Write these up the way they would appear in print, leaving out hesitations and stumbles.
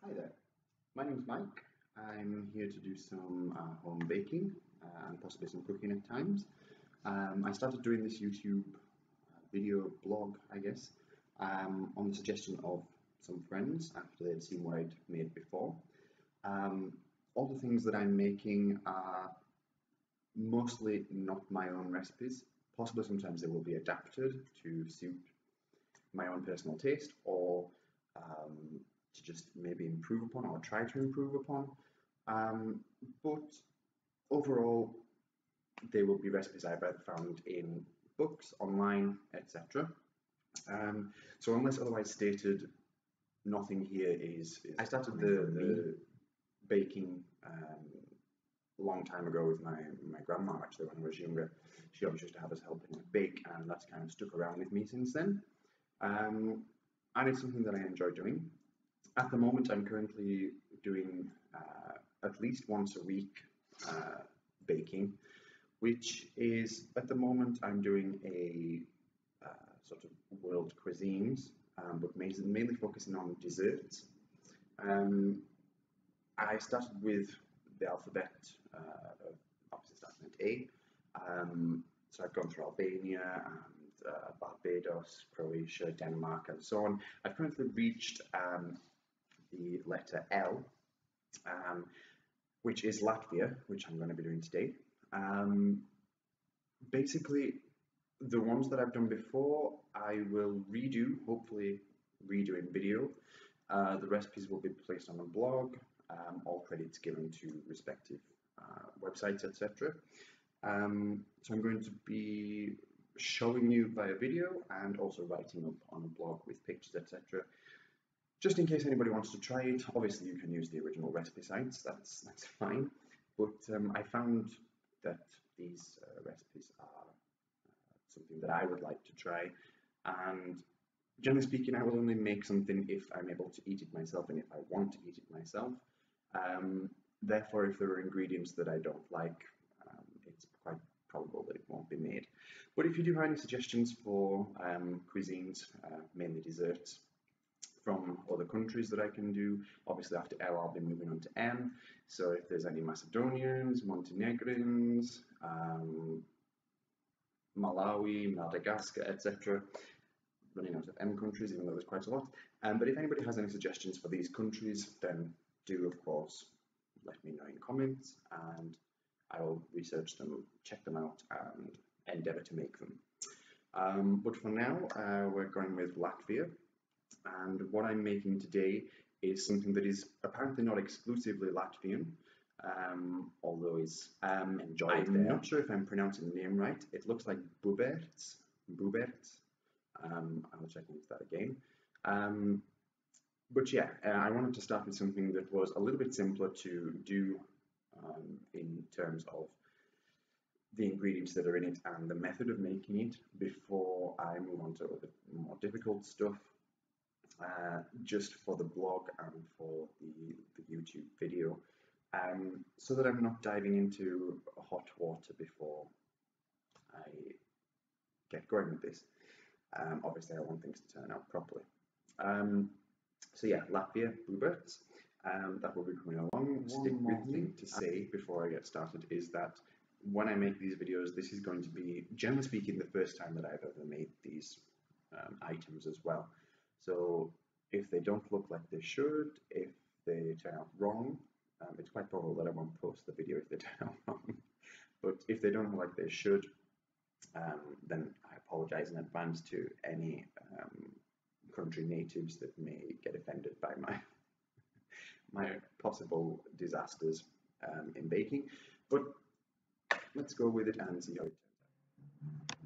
Hi there, my name's Mike. I'm here to do some home baking and possibly some cooking at times. I started doing this YouTube video blog, I guess, on the suggestion of some friends after they'd seen what I'd made before. All the things that I'm making are mostly not my own recipes. Possibly sometimes they will be adapted to suit my own personal taste or to just maybe improve upon or try to improve upon. But overall, they will be recipes I've either found in books, online, etc. So unless otherwise stated, nothing here is I started the baking a long time ago with my grandma, actually, when I was younger. She always used to have us helping her bake, and that's kind of stuck around with me since then. And it's something that I enjoy doing. At the moment, I'm currently doing at least once a week baking, which is, at the moment, I'm doing a sort of world cuisines, but mainly focusing on desserts. I started with the alphabet, obviously starting at A. So I've gone through Albania and Barbados, Croatia, Denmark, and so on. I've currently reached the letter L, which is Latvia, which I'm going to be doing today. Basically, the ones that I've done before, I will redo, hopefully redo in video. The recipes will be placed on a blog, all credits given to respective websites, etc. So I'm going to be showing you via video and also writing up on a blog with pictures, etc. Just in case anybody wants to try it. Obviously you can use the original recipe sites, that's fine. But I found that these recipes are something that I would like to try, and generally speaking, I will only make something if I'm able to eat it myself and if I want to eat it myself. Therefore, if there are ingredients that I don't like, it's quite probable that it won't be made. But if you do have any suggestions for cuisines, mainly desserts, from other countries that I can do, obviously after L I'll be moving on to M, so if there's any Macedonians, Montenegrins, Malawi, Madagascar, etc. Running out of M countries, even though there's quite a lot. But if anybody has any suggestions for these countries, then do, of course, let me know in comments, and I will research them, check them out, and endeavour to make them. But for now, we're going with Latvia, and what I'm making today is something that is apparently not exclusively Latvian, although is enjoyed there. I'm not sure if I'm pronouncing the name right. It looks like Buberts. I'll check into that again. But yeah, I wanted to start with something that was a little bit simpler to do in terms of the ingredients that are in it and the method of making it before I move on to the more difficult stuff, just for the blog and for the YouTube video, so that I'm not diving into hot water before I get going with this. Obviously, I want things to turn out properly. So yeah, Latvia Buberts, that will be coming along. Stick with me to say before I get started is that when I make these videos, this is going to be, generally speaking, the first time that I've ever made these items as well. So if they don't look like they should, if they turn out wrong, it's quite probable that I won't post the video if they turn out wrong. But if they don't look like they should, then I apologize in advance to any country natives that may get offended by my possible disasters in baking. But let's go with it and see how it turns out.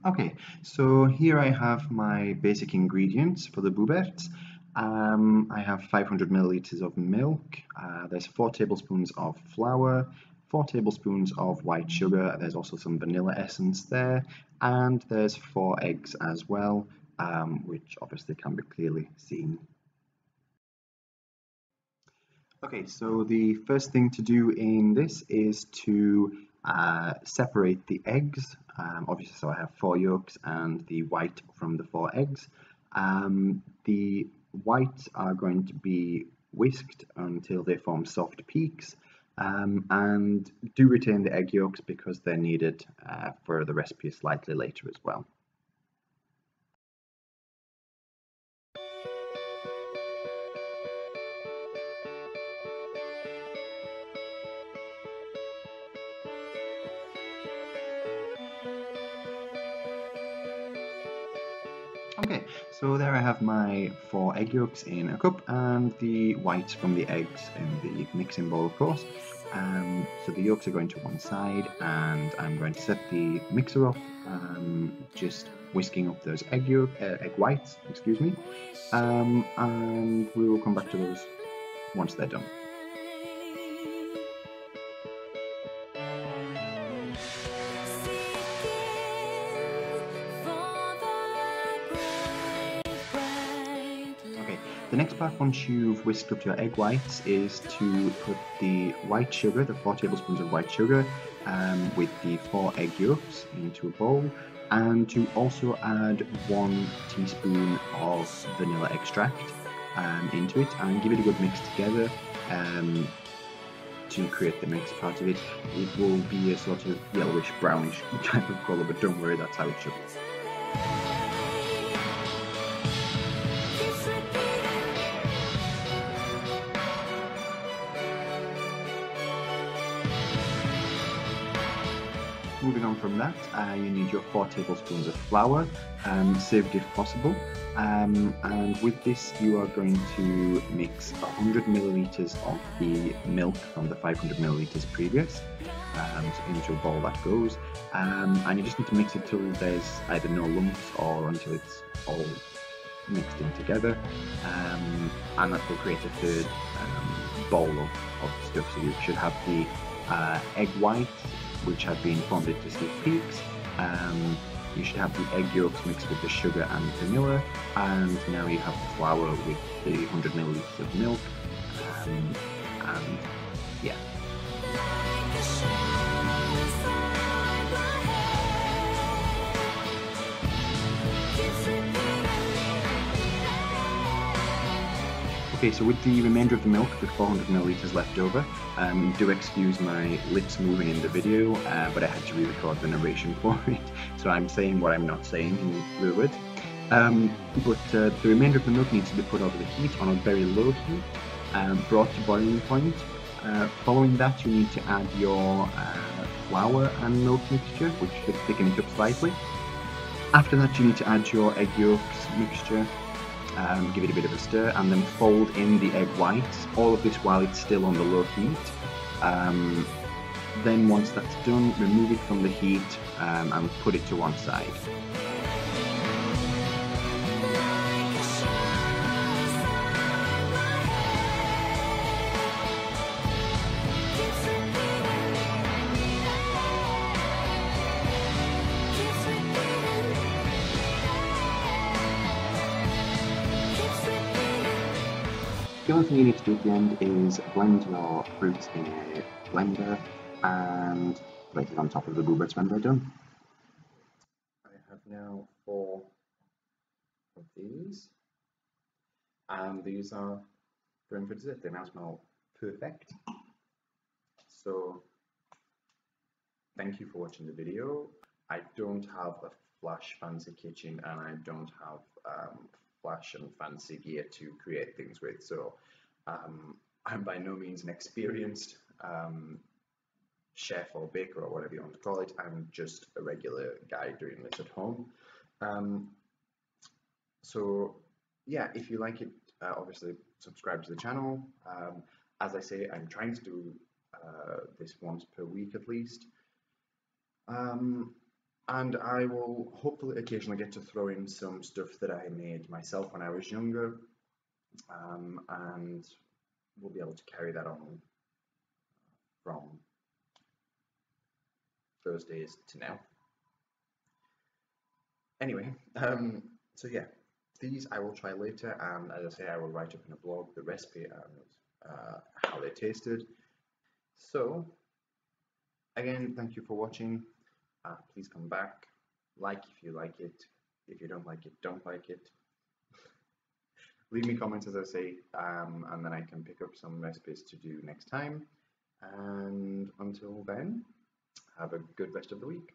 Okay, so here I have my basic ingredients for the Buberts. I have 500 milliliters of milk, there's 4 tablespoons of flour, 4 tablespoons of white sugar, there's also some vanilla essence there, and there's 4 eggs as well, which obviously can be clearly seen. Okay, so the first thing to do in this is to separate the eggs. Obviously, so I have 4 yolks and the white from the 4 eggs. The whites are going to be whisked until they form soft peaks, and do retain the egg yolks because they're needed for the recipe slightly later as well. Okay, so there I have my 4 egg yolks in a cup and the whites from the eggs in the mixing bowl, of course. So the yolks are going to one side, and I'm going to set the mixer up, just whisking up those egg whites, excuse me, and we will come back to those once they're done. The next part, once you've whisked up your egg whites, is to put the white sugar, the 4 tablespoons of white sugar, with the 4 egg yolks into a bowl, and to also add 1 teaspoon of vanilla extract into it, and give it a good mix together to create the next part of it. It will be a sort of yellowish brownish type of colour, but don't worry, that's how it should be. Moving on from that, you need your 4 tablespoons of flour, sieved if possible, and with this you are going to mix 100 millilitres of the milk from the 500 millilitres previous, so into a bowl that goes, and you just need to mix it till there's either no lumps or until it's all mixed in together, and that will create a third bowl of stuff. So you should have the egg whites, which have been formed into stiff peaks. You should have the egg yolks mixed with the sugar and vanilla, and now you have the flour with the 100 millilitres of milk, and yeah. Okay, so with the remainder of the milk, the 400 millilitres left over, do excuse my lips moving in the video, but I had to re-record the narration for it, so I'm saying what I'm not saying in fluid. But the remainder of the milk needs to be put over the heat on a very low heat, brought to boiling point. Following that, you need to add your flour and milk mixture, which should thicken it up slightly. After that, you need to add your egg yolks mixture. Give it a bit of a stir, and then fold in the egg whites, all of this while it's still on the low heat. Then once that's done, remove it from the heat and put it to one side. The only thing you need to do at the end is blend your fruits in a blender and place it on top of the Buberts when they're done. I have now 4 of these, and these are going for dessert. They now smell perfect. So thank you for watching the video. I don't have a flash fancy kitchen, and I don't have flash and fancy gear to create things with, so I'm by no means an experienced chef or baker or whatever you want to call it. I'm just a regular guy doing this at home. So yeah, if you like it, obviously subscribe to the channel. As I say, I'm trying to do this once per week at least. And I will hopefully occasionally get to throw in some stuff that I made myself when I was younger, and we'll be able to carry that on from those days to now. Anyway, so yeah, these I will try later, and as I say, I will write up in a blog the recipe and how they tasted. So again, thank you for watching. Please come back, like if you like it. If you don't like it, don't like it. Leave me comments, as I say, and then I can pick up some recipes to do next time. And until then, have a good rest of the week.